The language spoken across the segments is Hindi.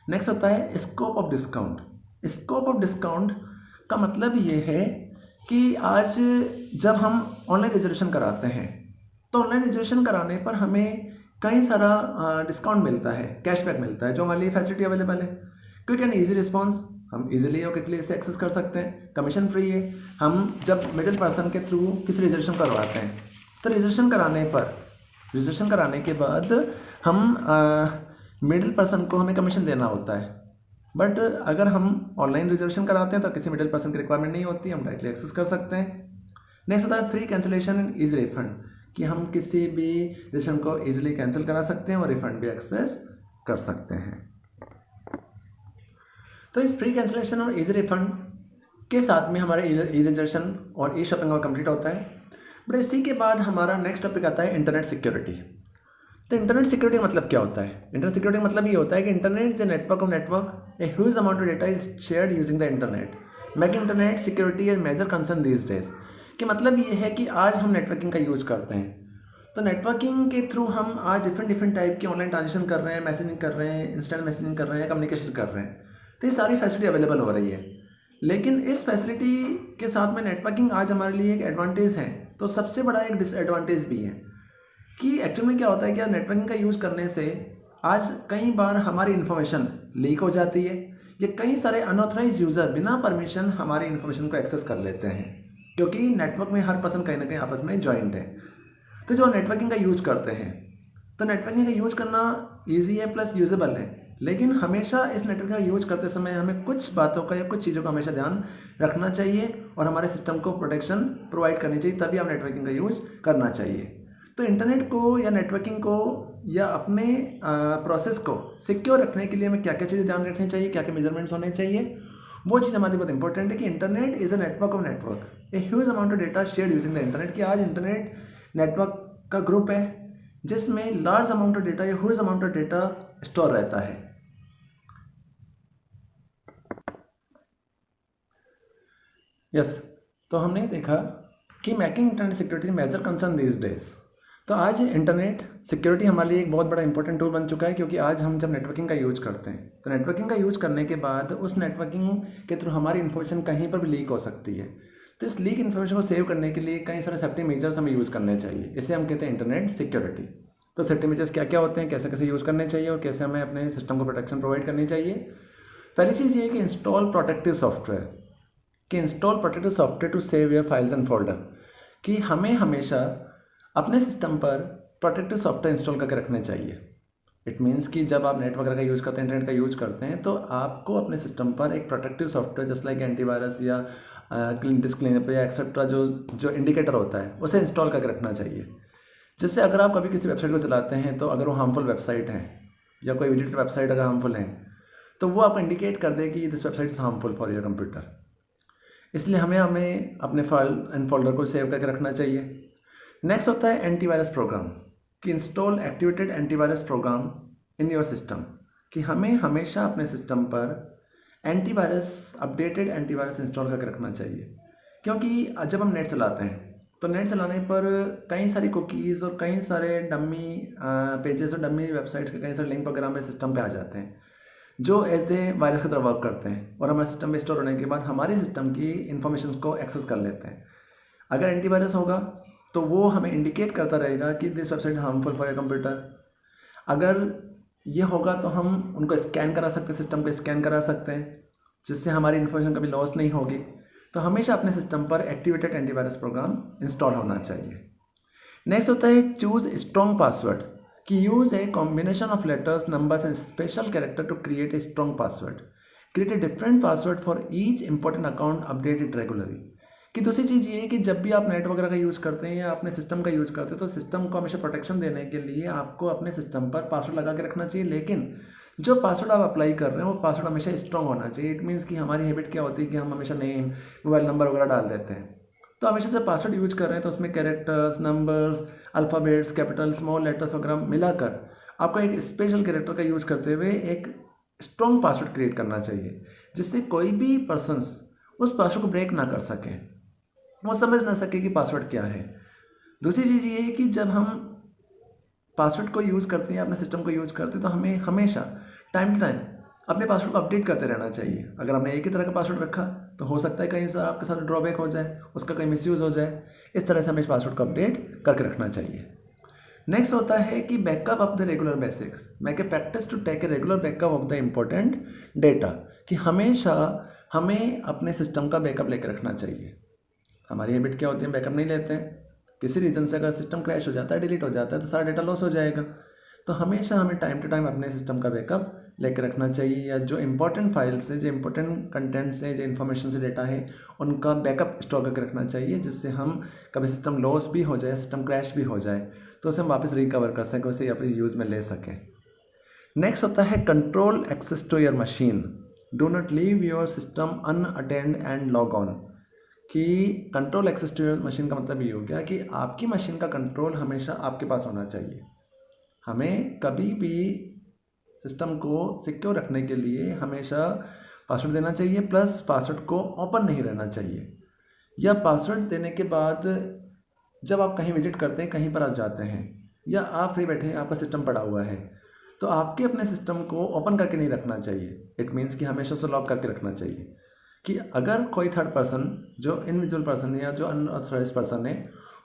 नेक्स्ट होता है scope of discount. Scope of discount का मतलब ये है कि आज जब हम ऑनलाइन रिजर्वेशन कराते हैं तो ऑनलाइन रिजर्वेशन कराने पर हमें कई सारा डिस्काउंट मिलता है, कैशबैक मिलता है, जो हमारे लिए फैसिलिटी अवेलेबल है। क्विक एंड ईजी रिस्पॉन्स, हम इजीली और क्विकली इसे एक्सेस कर सकते हैं। कमीशन फ्री है। हम जब मिडिल पर्सन के थ्रू किसी रिजर्वेशन करवाते हैं तो रिजर्वेशन कराने के बाद हम मिडिल पर्सन को हमें कमीशन देना होता है। बट अगर हम ऑनलाइन रिजर्वेशन कराते हैं तो किसी मिडिल पर्सन की रिक्वायरमेंट नहीं होती, हम डायरेक्टली एक्सेस कर सकते हैं। नेक्स्ट होता है free cancellation and easy refund, कि हम किसी भी रिजर्वेशन को ईजिली कैंसिल करा सकते हैं और रिफंड भी एक्सेस कर सकते हैं। तो इस फ्री कैंसिलेशन और ईजी रिफंड के साथ में हमारे ई रिजर्वेशन और ई शॉपिंग कंप्लीट होता है। बट इसी के बाद हमारा नेक्स्ट टॉपिक आता है इंटरनेट सिक्योरिटी। तो इंटरनेट सिक्योरिटी का मतलब क्या होता है? इंटरनेट सिक्योरिटी का मतलब ये होता है कि internet is a network of network, a huge amount of data is shared using the internet, making internet security a major concern these days. कि मतलब ये है कि आज हम नेटवर्किंग का यूज़ करते हैं, तो नेटवर्किंग के थ्रू हम आज डिफरेंट टाइप की ऑनलाइन ट्रांजेक्शन कर रहे हैं, मैसेजिंग कर रहे हैं, इंस्टेंट मैसेजिंग कर रहे हैं, कम्युनिकेशन कर रहे हैं। तो ये सारी फैसिलिटी अवेलेबल हो रही है। लेकिन इस फैसिलिटी के साथ में नेटवर्किंग आज हमारे लिए एक एडवांटेज है, तो सबसे बड़ा एक डिसएडवांटेज भी है कि एक्चुअल में क्या होता है कि नेटवर्किंग का यूज़ करने से आज कई बार हमारी इन्फॉर्मेशन लीक हो जाती है, या कई सारे अनऑथराइज यूज़र बिना परमिशन हमारी इन्फॉर्मेशन को एक्सेस कर लेते हैं, क्योंकि नेटवर्क में हर पर्सन कहीं ना कहीं आपस में जॉइंट है। तो जो नेटवर्किंग का यूज़ करते हैं, तो नेटवर्किंग का यूज़ करना ईजी है प्लस यूजेबल है, लेकिन हमेशा इस नेटवर्क का यूज़ करते समय हमें कुछ बातों का या कुछ चीज़ों का हमेशा ध्यान रखना चाहिए और हमारे सिस्टम को प्रोटेक्शन प्रोवाइड करनी चाहिए, तभी आप नेटवर्किंग का यूज़ करना चाहिए। तो इंटरनेट को या नेटवर्किंग को या अपने प्रोसेस को सिक्योर रखने के लिए हमें क्या क्या चीज़ें ध्यान रखनी चाहिए, क्या क्या मेजरमेंट्स होने चाहिए, वो चीज़ हमारी बहुत इंपॉर्टेंट है कि internet is a network of network, a huge amount of data shared using the internet. कि आज इंटरनेट नेटवर्क का ग्रुप है जिसमें लार्ज अमाउंट ऑफ डेटा या huge amount of data store रहता है। यस, तो हमने देखा कि making internet security measure concern these days. तो आज इंटरनेट सिक्योरिटी हमारे लिए एक बहुत बड़ा इंपॉर्टेंट टूल बन चुका है, क्योंकि आज हम जब नेटवर्किंग का यूज़ करते हैं तो नेटवर्किंग का यूज़ करने के बाद उस नेटवर्किंग के थ्रू हमारी इन्फॉर्मेशन कहीं पर भी लीक हो सकती है। तो इस लीक इन्फॉर्मेशन को सेव करने के लिए कई सारे सेफ्टी मेजर्स हमें यूज़ करने चाहिए, इसे हम कहते हैं इंटरनेट सिक्योरिटी। तो सेफ्टी मेजर्स क्या क्या होते हैं, कैसे कैसे यूज़ करने चाहिए और कैसे हमें अपने सिस्टम को प्रोटेक्शन प्रोवाइड करनी चाहिए। पहली चीज़ ये है कि इंस्टॉल प्रोटेक्टिव सॉफ्टवेयर, कि install protective software to save your files and folder, कि हमें हमेशा अपने सिस्टम पर प्रोटेक्टिव सॉफ्टवेयर इंस्टॉल करके रखने चाहिए। इट मीन्स कि जब आप नेट वगैरह का यूज़ करते हैं, इंटरनेट का यूज़ करते हैं, तो आपको अपने सिस्टम पर एक protective software just like antivirus या डिस्क्लीनअप या एक्सेट्रा जो इंडिकेटर होता है उसे इंस्टॉल करके रखना चाहिए, जिससे अगर आप कभी किसी वेबसाइट को चलाते हैं तो अगर वो हार्मफुल वेबसाइट है या कोई विजिटेड वेबसाइट अगर हार्मफुल है तो वो आपको इंडिकेट कर दे कि this website is harmful for your computer. इसलिए हमें अपने फाइल एंड फोल्डर को सेव करके रखना चाहिए। नेक्स्ट होता है एंटीवायरस प्रोग्राम, कि install activated antivirus program in your system, कि हमें हमेशा अपने सिस्टम पर एंटीवायरस अपडेटेड एंटीवायरस इंस्टॉल करके रखना चाहिए। क्योंकि जब हम नेट चलाते हैं तो नेट चलाने पर कई सारी कुकीज़ और कई सारे डमी पेजेस और डमी वेबसाइट्स के कई सारे लिंक वगैरह हमारे सिस्टम पे आ जाते हैं, जो एज ए वायरस की तरह वर्क करते हैं और हमारे सिस्टम में स्टोर होने के बाद हमारे सिस्टम की इन्फॉर्मेशन को एक्सेस कर लेते हैं। अगर एंटीवायरस होगा तो वो हमें इंडिकेट करता रहेगा कि this website harmful for your computer. अगर ये होगा तो हम उनको स्कैन करा सकते हैं, सिस्टम को स्कैन करा सकते हैं, जिससे हमारी इन्फॉर्मेशन कभी लॉस नहीं होगी। तो हमेशा अपने सिस्टम पर एक्टिवेटेड एंटीवायरस प्रोग्राम इंस्टॉल होना चाहिए। नेक्स्ट होता है चूज स्ट्रॉन्ग पासवर्ड, कि use a combination of letters, numbers and special character to create a strong password, create a different password for each important account, update it regularly. कि दूसरी चीज़ ये है कि जब भी आप नेट वगैरह का यूज़ करते हैं या अपने सिस्टम का यूज़ करते हैं तो सिस्टम को हमेशा प्रोटेक्शन देने के लिए आपको अपने सिस्टम पर पासवर्ड लगा के रखना चाहिए, लेकिन जो पासवर्ड आप अप्लाई कर रहे हैं वो पासवर्ड हमेशा स्ट्रॉन्ग होना चाहिए। इट मीन्स कि हमारी हैबिट क्या होती है कि हम हमेशा नेम, मोबाइल नंबर वगैरह डाल देते हैं, तो हमेशा जब पासवर्ड यूज़ कर रहे हैं तो उसमें characters, numbers, alphabets, capital, small letters वगैरह मिलाकर आपको एक स्पेशल कैरेक्टर का यूज़ करते हुए एक स्ट्रॉन्ग पासवर्ड क्रिएट करना चाहिए, जिससे कोई भी पर्सन उस पासवर्ड को ब्रेक ना कर सके, वो समझ ना सके कि पासवर्ड क्या है। दूसरी चीज़ ये है कि जब हम पासवर्ड को यूज़ करते हैं, अपने सिस्टम को यूज़ करते हैं, तो हमें हमेशा टाइम टू टाइम अपने पासवर्ड को अपडेट करते रहना चाहिए। अगर आपने एक ही तरह का पासवर्ड रखा तो हो सकता है कहीं से आपके साथ ड्रॉबैक हो जाए, उसका कहीं मिसयूज़ हो जाए। इस तरह से हमें इस पासवर्ड को अपडेट करके रखना चाहिए। नेक्स्ट होता है कि backup of the regular basics, make a practice to take a regular backup of the important data, कि हमेशा हमें अपने सिस्टम का बैकअप लेकर रखना चाहिए। हमारी हैबिट क्या होती है, बैकअप नहीं लेते हैं। किसी रीज़न से अगर सिस्टम क्रैश हो जाता है, डिलीट हो जाता है, तो सारा डेटा लॉस हो जाएगा। तो हमेशा हमें टाइम टू टाइम अपने सिस्टम का बैकअप लेकर रखना चाहिए, या जो इंपॉर्टेंट फाइल्स है, जो इंपॉर्टेंट कंटेंट्स है, जो इन्फॉर्मेशन से डेटा है, उनका बैकअप स्टोर करके रखना चाहिए, जिससे हम कभी सिस्टम लॉस भी हो जाए, सिस्टम क्रैश भी हो जाए तो उसे हम वापस रिकवर कर सकें, उसे अपने यूज़ में ले सकें। नेक्स्ट होता है control access to your machine, do not leave your system unattended and log on. कि control access to your machine का मतलब ये हो गया कि आपकी मशीन का कंट्रोल हमेशा आपके पास होना चाहिए। हमें कभी भी सिस्टम को सिक्योर रखने के लिए हमेशा पासवर्ड देना चाहिए, प्लस पासवर्ड को ओपन नहीं रहना चाहिए। या पासवर्ड देने के बाद जब आप कहीं विजिट करते हैं, कहीं पर आप जाते हैं, या आप फ्री बैठे हैं, आपका सिस्टम पड़ा हुआ है, तो आपके अपने सिस्टम को ओपन करके नहीं रखना चाहिए। इट मीन्स कि हमेशा उसे लॉक करके रखना चाहिए, कि अगर कोई थर्ड पर्सन, जो इनविजुअल पर्सन या जो अनऑथराइज पर्सन है,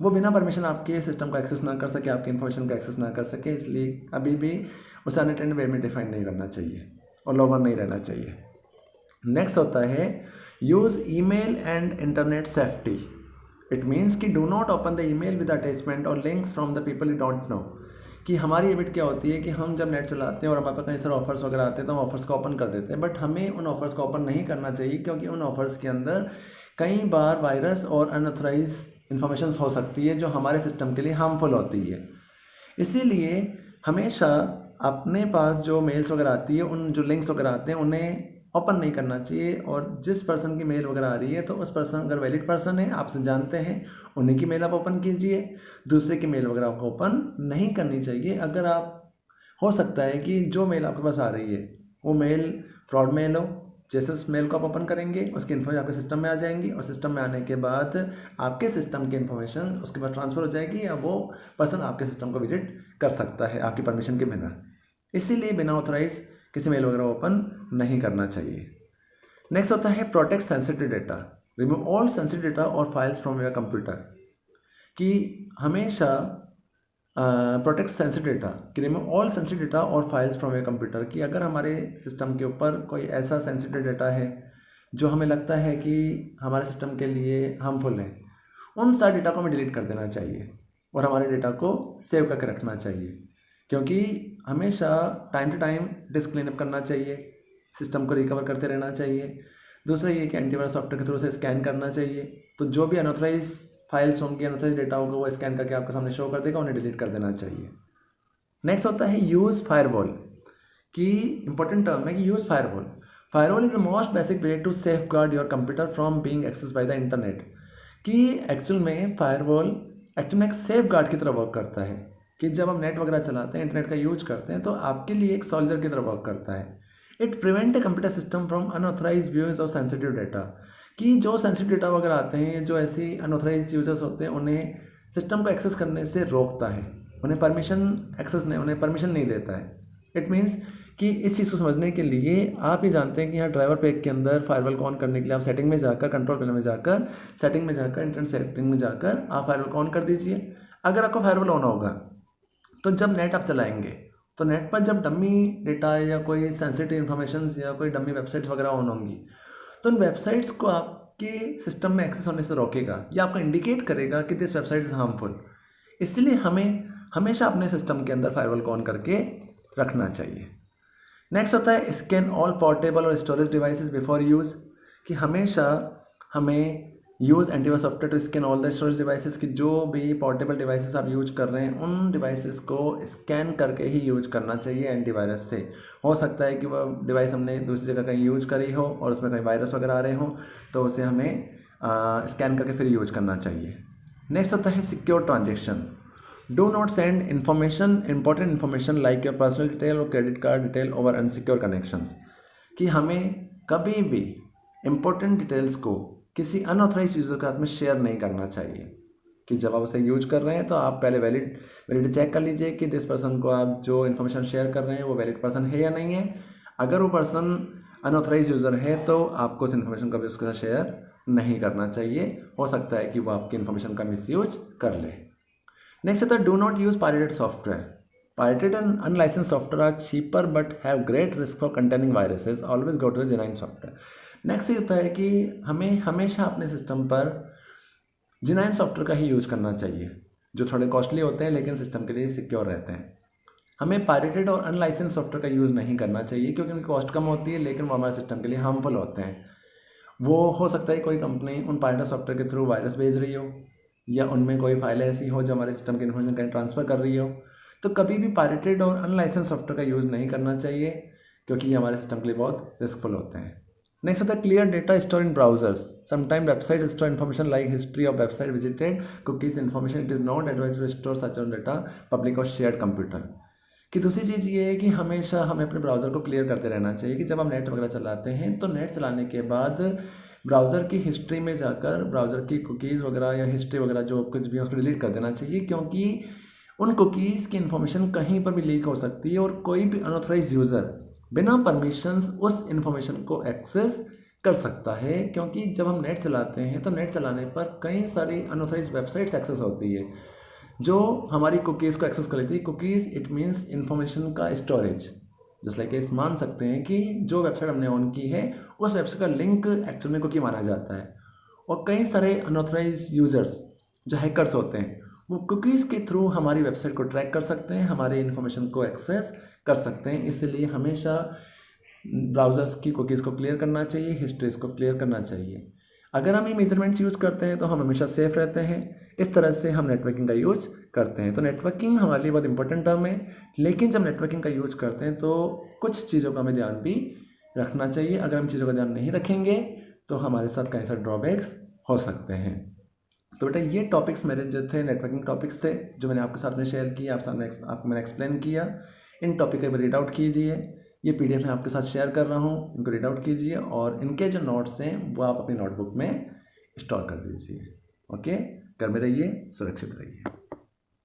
वो बिना परमिशन आपके सिस्टम को एक्सेस ना कर सके, आपके इन्फॉर्मेशन को एक्सेस ना कर सके, इसलिए अभी भी उसे अनअटेंड वे में डिफाइन नहीं करना चाहिए और लॉग ऑन नहीं रहना चाहिए। नेक्स्ट होता है use email and internet safety. It means कि do not open the email with attachment और links from the people you don't know. कि हमारी हैबिट क्या होती है कि हम जब नेट चलाते हैं और हमारे पास कई सारे ऑफर्स वगैरह आते हैं तो हम ऑफर्स को ओपन कर देते हैं, बट हमें उन ऑफर्स को ओपन नहीं करना चाहिए, क्योंकि उन ऑफर्स के अंदर कई बार वायरस और अनऑथराइज इन्फॉर्मेशन हो सकती है जो हमारे सिस्टम के लिए हार्मफुल होती है। इसीलिए हमेशा अपने पास जो मेल्स वगैरह आती है, उन जो लिंक्स वगैरह आते हैं, उन्हें ओपन नहीं करना चाहिए। और जिस पर्सन की मेल वगैरह आ रही है, तो उस पर्सन अगर वैलिड पर्सन है, आपसे जानते हैं, उन्हीं की मेल आप ओपन कीजिए, दूसरे की मेल वगैरह आपको ओपन नहीं करनी चाहिए। अगर आप, हो सकता है कि जो मेल आपके पास आ रही है वो मेल फ्रॉड मेल हो, जैसे उस मेल को आप ओपन करेंगे उसकी इन्फॉर्मेशन आपके सिस्टम में आ जाएंगी, और सिस्टम में आने के बाद आपके सिस्टम की इन्फॉर्मेशन उसके बाद ट्रांसफ़र हो जाएगी, या वो पर्सन आपके सिस्टम को विजिट कर सकता है आपकी परमिशन के बिना। इसीलिए बिना ऑथराइज किसी मेल वगैरह ओपन नहीं करना चाहिए। नेक्स्ट होता है protect sensitive data, remove all sensitive data और फाइल्स फ्रॉम योर कंप्यूटर। कि हमेशा प्रोटेक्ट सेंसिटिव डेटा, कि रिमूव ऑल सेंसिटिव डेटा और फाइल्स फ्रॉम योर कंप्यूटर। कि अगर हमारे सिस्टम के ऊपर कोई ऐसा सेंसिटिव डेटा है जो हमें लगता है कि हमारे सिस्टम के लिए हार्मफुल है, उन सारे डेटा को हमें डिलीट कर देना चाहिए और हमारे डेटा को सेव करके रखना चाहिए। क्योंकि हमेशा time to time disk cleanup करना चाहिए, सिस्टम को रिकवर करते रहना चाहिए। दूसरा ये कि एंटीवायरस सॉफ्टवेयर के थ्रू से स्कैन करना चाहिए, तो जो भी अनऑथराइज फाइल्स होंगी, अनऑथराइज डेटा होगा, वो स्कैन करके आपके सामने शो कर देगा, उन्हें डिलीट कर देना चाहिए। नेक्स्ट होता है यूज़ फायरवॉल। कि इंपॉर्टेंट टर्म है कि use firewall. Firewall is the most basic way to safeguard your computer from being access by the internet. कि एक्चुअल में फायरवॉल एक्चुअल में एक सेफ गार्ड की तरह वर्क करता है, कि जब हम नेट वगैरह चलाते हैं, इंटरनेट का यूज करते हैं, तो आपके लिए एक सोल्जर की तरह वर्क करता है। It prevent a computer system from unauthorized views और सेंसिटिव डेटा। कि जो सेंसिटिव डेटा वगैरह आते हैं, जो ऐसी अनऑथराइज यूजर्स होते हैं, उन्हें सिस्टम को एक्सेस करने से रोकता है, उन्हें उन्हें परमिशन नहीं देता है। इट मीन्स कि इस चीज़ को समझने के लिए आप ही जानते हैं कि यहाँ ड्राइवर पैक के अंदर फायरवॉल को ऑन करने के लिए आप सेटिंग में जाकर, कंट्रोल पैनल में जाकर, सेटिंग में जाकर, इंटरनेट सेटिंग में जाकर आप फायरवॉल को ऑन कर दीजिए। अगर आपको फायरवॉल ऑन होगा तो जब नेट आप चलाएंगे, तो नेट पर जब डमी डेटा या कोई सेंसिटिव इन्फॉर्मेशन या कोई डमी वेबसाइट्स वगैरह ऑन होंगी, तो उन वेबसाइट्स को आपके सिस्टम में एक्सेस होने से रोकेगा, या आपको इंडिकेट करेगा कि दिस वेबसाइट इज़ हार्मफुल। इसलिए हमें हमेशा अपने सिस्टम के अंदर फायरवॉल को ऑन करके रखना चाहिए। नेक्स्ट होता है स्कैन ऑल पोर्टेबल और स्टोरेज डिवाइसेस बिफोर यूज़। कि हमेशा हमें use antivirus software to scan all the storage devices. कि जो भी पोर्टेबल डिवाइसेस आप यूज कर रहे हैं, उन डिवाइसेस को स्कैन करके ही यूज करना चाहिए एंटीवायरस से। हो सकता है कि वह डिवाइस हमने दूसरी जगह कहीं यूज करी हो और उसमें कहीं वायरस वगैरह आ रहे हो, तो उसे हमें स्कैन करके फिर यूज करना चाहिए। नेक्स्ट होता है secure transaction. Do not send important information like your personal detail और credit card detail over unsecure connections. कि हमें कभी भी इंपॉर्टेंट डिटेल्स को किसी अनऑथराइज यूज़र के हाथ में शेयर नहीं करना चाहिए। कि जब आप उसे यूज कर रहे हैं तो आप पहले वैलिड चेक कर लीजिए कि दिस पर्सन को आप जो इन्फॉर्मेशन शेयर कर रहे हैं वो वैलिड पर्सन है या नहीं है। अगर वो पर्सन अनऑथराइज यूज़र है तो आपको उस इन्फॉर्मेशन का भी उसके साथ शेयर नहीं करना चाहिए। हो सकता है कि वो आपकी इन्फॉर्मेशन का मिसयूज कर ले। नेक्स्ट आता है do not use pirated software. Pirated and unlicensed software are cheaper but have great risk for containing viruses. Always go to the genuine software. Next ये होता है कि हमें हमेशा अपने सिस्टम पर जेन्युइन सॉफ्टवेयर का ही यूज करना चाहिए, जो थोड़े कॉस्टली होते हैं लेकिन सिस्टम के लिए सिक्योर रहते हैं। हमें पायरेटेड और अनलाइसेंस सॉफ्टवेयर का यूज़ नहीं करना चाहिए क्योंकि उनकी कॉस्ट कम होती है लेकिन वो हमारे सिस्टम के लिए हार्मफुल होते हैं। वो हो सकता है कोई कंपनी उन पायरेटेड सॉफ्टवेयर के थ्रू वायरस भेज रही हो या उनमें कोई फाइल ऐसी हो जो हमारे सिस्टम की इन्फॉर्मेशन कहीं ट्रांसफ़र कर रही हो। तो कभी भी पायरेटेड और अनलाइसेंस सॉफ्टवेयर का यूज़ नहीं करना चाहिए क्योंकि ये हमारे सिस्टम के लिए बहुत रिस्कफुल होते हैं। नेक्स्ट होता है clear data store in browsers. Sometime website store information like history of website visited, cookies information. It is not advised to store such data public और शेयर्ड कंप्यूटर। कि दूसरी चीज़ ये है कि हमेशा हमें अपने ब्राउज़र को क्लियर करते रहना चाहिए कि जब हम नेट वगैरह चलाते हैं तो नेट चलाने के बाद ब्राउज़र की हिस्ट्री में जाकर ब्राउज़र की कुकीज़ वगैरह या हिस्ट्री वगैरह जो कुछ भी है उसको डिलीट कर देना चाहिए, क्योंकि उन कुकीज़ की इन्फॉर्मेशन कहीं पर भी लीक हो सकती है और कोई भी अनऑथराइज यूज़र बिना परमिशंस उस इन्फॉर्मेशन को एक्सेस कर सकता है। क्योंकि जब हम नेट चलाते हैं तो नेट चलाने पर कई सारी अनऑथराइज वेबसाइट्स एक्सेस होती है जो हमारी कुकीज़ को एक्सेस कर लेती है। कुकीज़ इट मीन्स इन्फॉर्मेशन का स्टोरेज। जस्ट लाइक इस मान सकते हैं कि जो वेबसाइट हमने ऑन की है उस वेबसाइट का लिंक एक्चुअल में कुकी माना जाता है। और कई सारे अनऑथराइज यूज़र्स जो हैकर्स होते हैं वो कुकीज़ के थ्रू हमारी वेबसाइट को ट्रैक कर सकते हैं, हमारे इन्फॉर्मेशन को एक्सेस कर सकते हैं। इसलिए हमेशा ब्राउज़र्स की कुकीज़ को क्लियर करना चाहिए, हिस्ट्रीज को क्लियर करना चाहिए। अगर हम ये मेजरमेंट्स यूज़ करते हैं तो हम हमेशा सेफ रहते हैं। इस तरह से हम नेटवर्किंग का यूज़ करते हैं। तो नेटवर्किंग हमारे लिए बहुत इंपॉर्टेंट टर्म है, लेकिन जब नेटवर्किंग का यूज़ करते हैं तो कुछ चीज़ों का हमें ध्यान भी रखना चाहिए। अगर हम चीज़ों का ध्यान नहीं रखेंगे तो हमारे साथ कई सारे ड्रॉबैक्स हो सकते हैं। तो बेटा ये टॉपिक्स मेरे जो थे नेटवर्किंग टॉपिक्स थे जो मैंने आपके साथ में शेयर किया, आपको मैंने एक्सप्लेन किया। इन टॉपिक को रीड आउट कीजिए। ये पीडीएफ मैं आपके साथ शेयर कर रहा हूँ, इनको रीड आउट कीजिए और इनके जो नोट्स हैं वो आप अपनी नोटबुक में स्टोर कर दीजिए। ओके, घर में रहिए, सुरक्षित रहिए।